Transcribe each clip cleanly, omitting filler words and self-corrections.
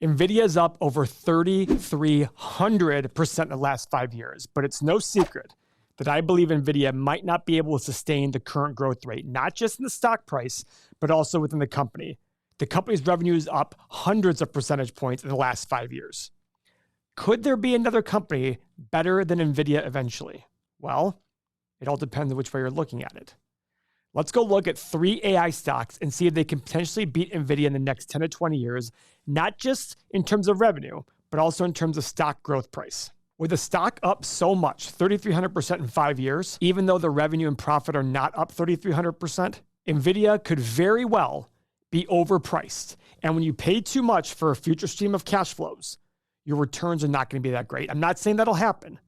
NVIDIA is up over 3,300% in the last 5 years, but it's no secret that I believe NVIDIA might not be able to sustain the current growth rate, not just in the stock price, but also within the company. The company's revenue is up hundreds of percentage points in the last 5 years. Could there be another company better than NVIDIA eventually? Well, it all depends on which way you're looking at it. Let's go look at 3 AI stocks and see if they can potentially beat NVIDIA in the next 10 to 20 years, not just in terms of revenue, but also in terms of stock growth price. With the stock up so much, 3,300% in 5 years, even though the revenue and profit are not up 3,300%, NVIDIA could very well be overpriced. And when you pay too much for a future stream of cash flows, your returns are not going to be that great. I'm not saying that'll happen,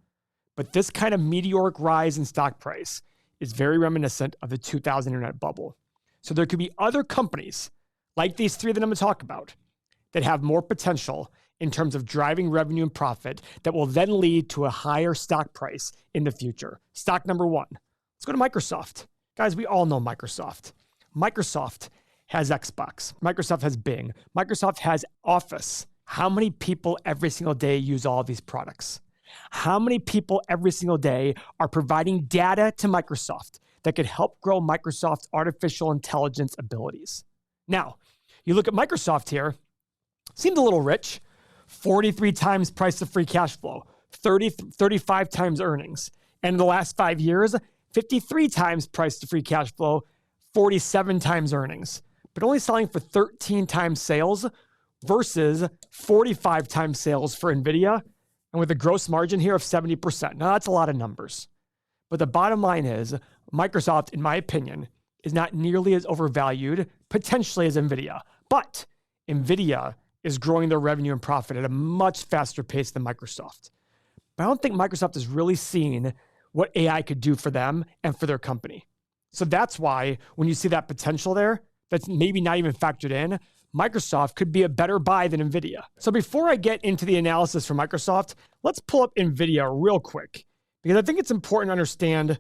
but this kind of meteoric rise in stock price is very reminiscent of the 2000 internet bubble. So there could be other companies like these 3 that I'm going to talk about that have more potential in terms of driving revenue and profit that will then lead to a higher stock price in the future. Stock number 1. Let's go to Microsoft. Guys, we all know Microsoft. Microsoft has Xbox. Microsoft has Bing. Microsoft has Office. How many people every single day use all of these products? How many people every single day are providing data to Microsoft that could help grow Microsoft's artificial intelligence abilities? Now, you look at Microsoft here, seemed a little rich. 43 times price to free cash flow, 35 times earnings. And in the last 5 years, 53 times price to free cash flow, 47 times earnings, but only selling for 13 times sales versus 45 times sales for NVIDIA, and with a gross margin here of 70%. Now, that's a lot of numbers. But the bottom line is, Microsoft, in my opinion, is not nearly as overvalued, potentially, as NVIDIA. But NVIDIA is growing their revenue and profit at a much faster pace than Microsoft. But I don't think Microsoft has really seen what AI could do for them and for their company. So that's why when you see that potential there, that's maybe not even factored in, Microsoft could be a better buy than NVIDIA. So before I get into the analysis for Microsoft, let's pull up NVIDIA real quick, because I think it's important to understand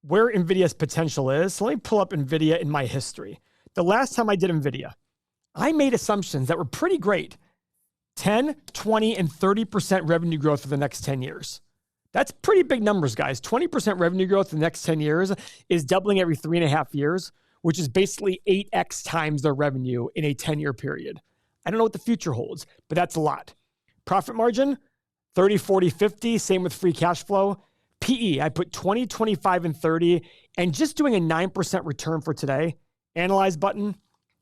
where NVIDIA's potential is. So let me pull up NVIDIA in my history. The last time I did NVIDIA, I made assumptions that were pretty great. 10, 20, and 30% revenue growth for the next 10 years. That's pretty big numbers, guys. 20% revenue growth in the next 10 years is doubling every 3.5 years, which is basically 8x times their revenue in a 10-year period. I don't know what the future holds, but that's a lot. Profit margin, 30, 40, 50, same with free cash flow. PE, I put 20, 25, and 30, and just doing a 9% return for today. Analyze button.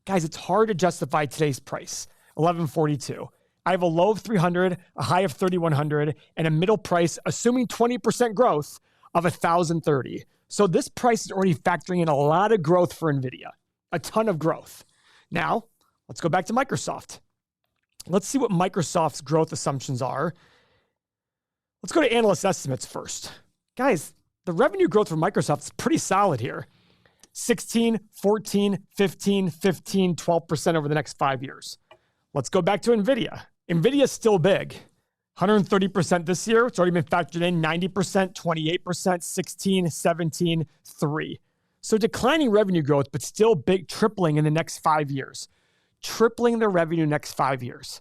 Guys, it's hard to justify today's price, $11.42. I have a low of 300, a high of 3,100, and a middle price, assuming 20% growth, of 1,030. So this price is already factoring in a lot of growth for NVIDIA, a ton of growth. Now, let's go back to Microsoft. Let's see what Microsoft's growth assumptions are. Let's go to analyst estimates first. Guys, the revenue growth for Microsoft is pretty solid here. 16, 14, 15, 15, 12% over the next 5 years. Let's go back to NVIDIA. NVIDIA is still big. 130% this year. It's already been factored in. 90%, 28%, 16, 17, 3. So declining revenue growth, but still big, tripling in the next 5 years. Tripling their revenue next 5 years.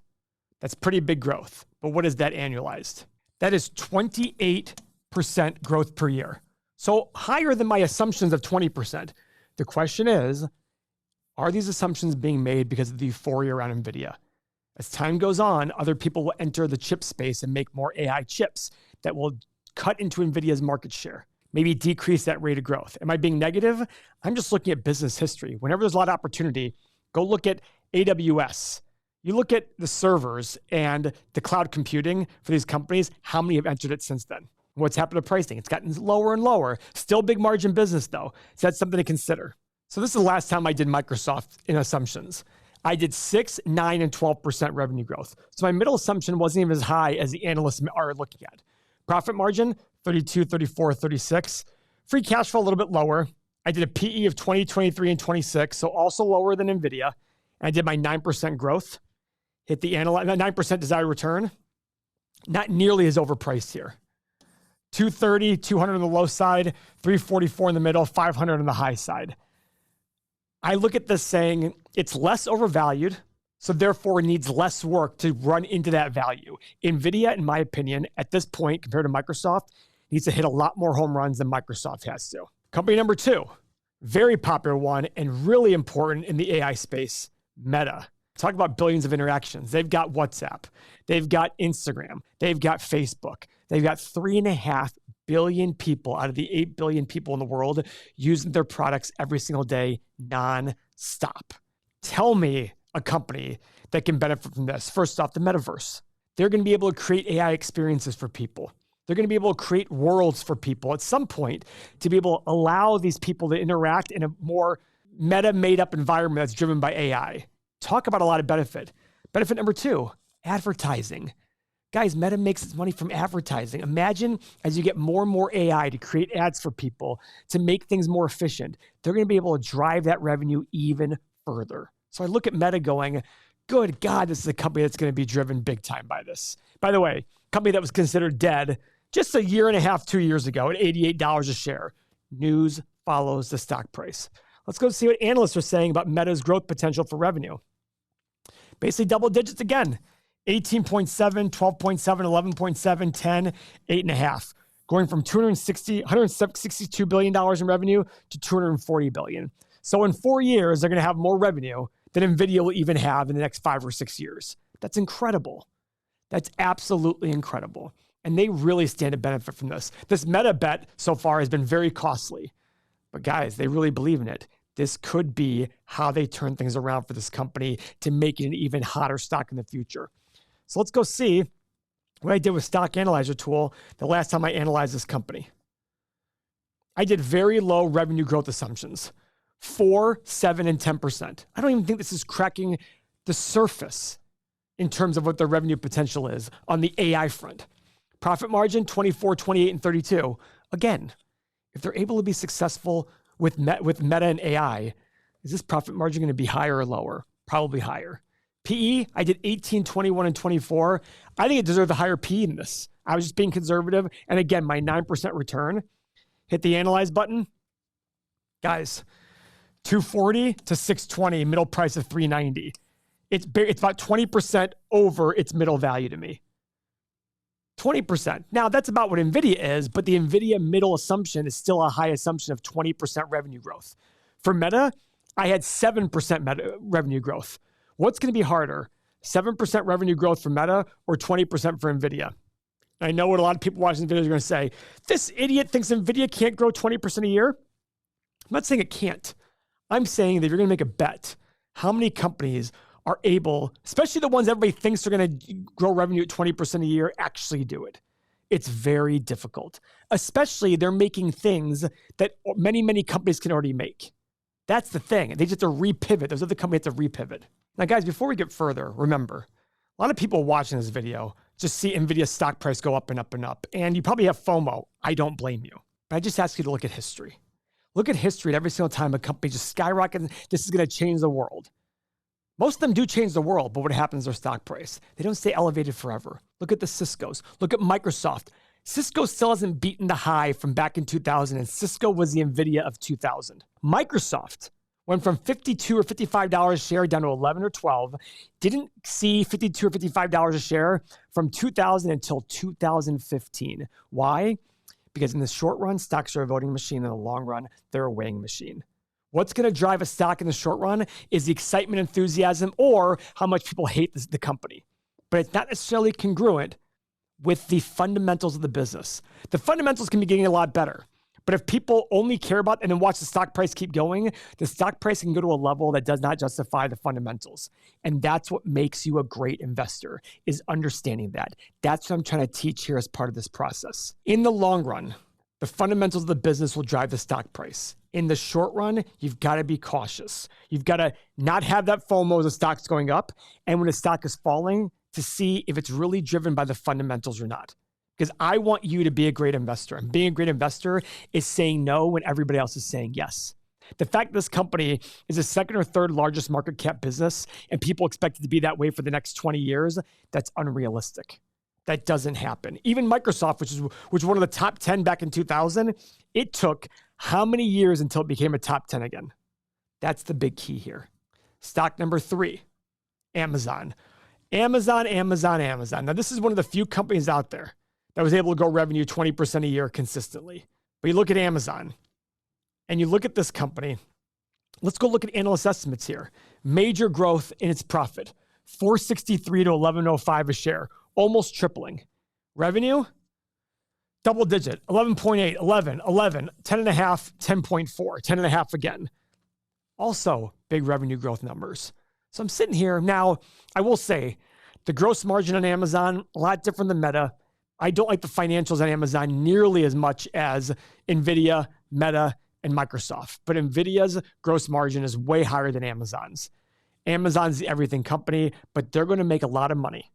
That's pretty big growth. But what is that annualized? That is 28% growth per year. So higher than my assumptions of 20%. The question is, are these assumptions being made because of the euphoria around NVIDIA? As time goes on, other people will enter the chip space and make more AI chips that will cut into NVIDIA's market share, maybe decrease that rate of growth. Am I being negative? I'm just looking at business history. Whenever there's a lot of opportunity, go look at AWS. You look at the servers and the cloud computing for these companies, how many have entered it since then? What's happened to pricing? It's gotten lower and lower. Still big margin business though. So that's something to consider. So this is the last time I did Microsoft in assumptions. I did 6, 9, and 12% revenue growth. So my middle assumption wasn't even as high as the analysts are looking at. Profit margin, 32, 34, 36. Free cash flow a little bit lower. I did a PE of 20, 23, and 26, so also lower than NVIDIA. And I did my 9% growth. Hit the 9% desired return. Not nearly as overpriced here. 230, 200 on the low side, 344 in the middle, 500 on the high side. I look at this saying it's less overvalued, So therefore it needs less work to run into that value. NVIDIA, in my opinion, at this point, compared to Microsoft, needs to hit a lot more home runs than Microsoft has to. Company number 2, very popular one and really important in the AI space, Meta. Talk about billions of interactions. They've got WhatsApp. They've got Instagram. They've got Facebook. They've got 3.5 billion people out of the 8 billion people in the world using their products every single day, non-stop. Tell me a company that can benefit from this. First off, the metaverse. They're going to be able to create AI experiences for people. They're going to be able to create worlds for people at some point to be able to allow these people to interact in a more meta made-up environment that's driven by AI. Talk about a lot of benefit. Benefit number 2, advertising. Guys, Meta makes its money from advertising. Imagine as you get more and more AI to create ads for people, to make things more efficient, they're going to be able to drive that revenue even further. So I look at Meta going, good God, this is a company that's going to be driven big time by this. By the way, company that was considered dead just a year and a half, 2 years ago at $88 a share. News follows the stock price. Let's go see what analysts are saying about Meta's growth potential for revenue. Basically double digits again. 18.7, 12.7, 11.7, 10, 8.5. Going from $162 billion in revenue to $240 billion. So in 4 years, they're going to have more revenue than NVIDIA will even have in the next 5 or 6 years. That's incredible. That's absolutely incredible. And they really stand to benefit from this. This Meta bet so far has been very costly. But guys, they really believe in it. This could be how they turn things around for this company to make it an even hotter stock in the future. So let's go see what I did with Stock Analyzer tool the last time I analyzed this company. I did very low revenue growth assumptions, 4, 7, and 10%. I don't even think this is cracking the surface in terms of what their revenue potential is on the AI front. Profit margin, 24, 28, and 32. Again, if they're able to be successful with Meta and AI, is this profit margin going to be higher or lower? Probably higher. PE, I did 18, 21, and 24. I think it deserved a higher PE in this. I was just being conservative. And again, my 9% return. Hit the analyze button. Guys, 240 to 620, middle price of 390. It's about 20% over its middle value to me. 20%. Now, that's about what NVIDIA is, but the NVIDIA middle assumption is still a high assumption of 20% revenue growth. For Meta, I had 7% revenue growth. What's going to be harder, 7% revenue growth for Meta or 20% for NVIDIA? I know what a lot of people watching the videos are going to say. This idiot thinks NVIDIA can't grow 20% a year. I'm not saying it can't. I'm saying that if you're going to make a bet, how many companies are able, especially the ones everybody thinks are going to grow revenue at 20% a year, actually do it? It's very difficult. Especially they're making things that many, many companies can already make. That's the thing. They just have to repivot. Those other companies have to repivot. Now, guys, before we get further, remember, a lot of people watching this video just see NVIDIA's stock price go up and up and up. And you probably have FOMO. I don't blame you. But I just ask you to look at history. Look at history, and every single time a company just skyrockets, this is going to change the world. Most of them do change the world, but what happens to their stock price? They don't stay elevated forever. Look at the Cisco's. Look at Microsoft. Cisco still hasn't beaten the high from back in 2000, and Cisco was the NVIDIA of 2000. Microsoft went from $52 or $55 a share down to 11 or 12, didn't see $52 or $55 a share from 2000 until 2015. Why? Because in the short run, stocks are a voting machine. In the long run, they're a weighing machine. What's going to drive a stock in the short run is the excitement, enthusiasm, or how much people hate the company. But it's not necessarily congruent with the fundamentals of the business. The fundamentals can be getting a lot better. But if people only care about and then watch the stock price keep going, the stock price can go to a level that does not justify the fundamentals. And that's what makes you a great investor, is understanding that. That's what I'm trying to teach here as part of this process. In the long run, the fundamentals of the business will drive the stock price. In the short run, you've got to be cautious. You've got to not have that FOMO as the stock's going up, and when the stock is falling, to see if it's really driven by the fundamentals or not. Because I want you to be a great investor. And being a great investor is saying no when everybody else is saying yes. The fact this company is the second or third largest market cap business and people expect it to be that way for the next 20 years, that's unrealistic. That doesn't happen. Even Microsoft, which was one of the top 10 back in 2000, it took how many years until it became a top 10 again? That's the big key here. Stock number 3. Amazon. Amazon. Now, this is one of the few companies out there that was able to grow revenue 20% a year consistently. But you look at Amazon and you look at this company. Let's go look at analyst estimates here. Major growth in its profit, $4.63 to $11.05 a share, almost tripling. Revenue, double digit, 11.8, 11, 10.5, 10.4, 10.5 again. Also big revenue growth numbers. So I'm sitting here now. I will say the gross margin on Amazon, a lot different than Meta. I don't like the financials on Amazon nearly as much as NVIDIA, Meta, and Microsoft. But NVIDIA's gross margin is way higher than Amazon's. Amazon's the everything company, but they're going to make a lot of money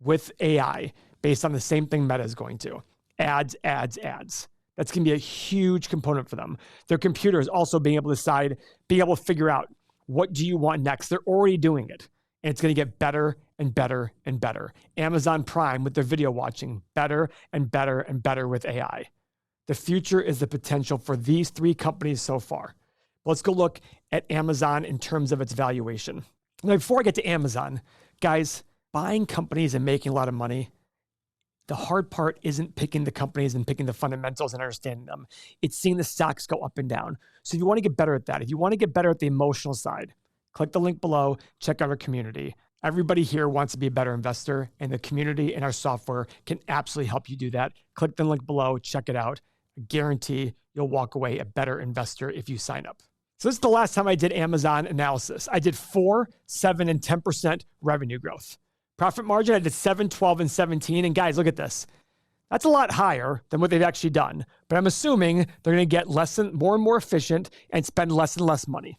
with AI based on the same thing Meta is going to. Ads. That's going to be a huge component for them. Their computers also being able to decide, being able to figure out what do you want next. They're already doing it. And it's going to get better and better and better. Amazon Prime with their video watching, better and better and better with AI. The future is the potential for these three companies so far. Let's go look at Amazon in terms of its valuation. Now, before I get to Amazon, guys, buying companies and making a lot of money, the hard part isn't picking the companies and picking the fundamentals and understanding them. It's seeing the stocks go up and down. So if you want to get better at that, if you want to get better at the emotional side, click the link below, check out our community. Everybody here wants to be a better investor, and the community and our software can absolutely help you do that. Click the link below, check it out. I guarantee you'll walk away a better investor if you sign up. So this is the last time I did Amazon analysis. I did 4, 7, and 10% revenue growth. Profit margin, I did 7, 12, and 17. And guys, look at this. That's a lot higher than what they've actually done. But I'm assuming they're going to get more and more efficient and spend less and less money.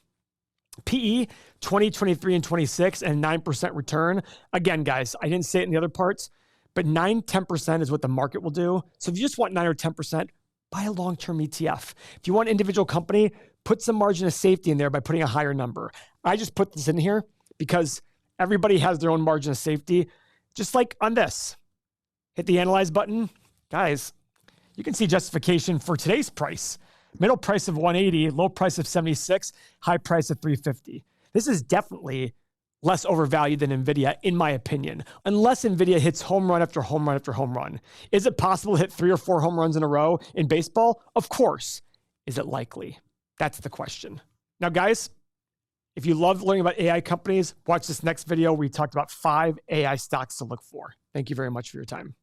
PE, 20, 23, and 26, and 9% return. Again, guys, I didn't say it in the other parts, but 9, 10% is what the market will do. So if you just want 9 or 10%, buy a long-term ETF. If you want an individual company, put some margin of safety in there by putting a higher number. I just put this in here because everybody has their own margin of safety. Just like on this, hit the analyze button. Guys, you can see justification for today's price. Middle price of 180, low price of 76, high price of 350. This is definitely less overvalued than NVIDIA, in my opinion, unless NVIDIA hits home run after home run after home run. Is it possible to hit 3 or 4 home runs in a row in baseball? Of course. Is it likely? That's the question. Now, guys, if you love learning about AI companies, watch this next video where we talked about 5 AI stocks to look for. Thank you very much for your time.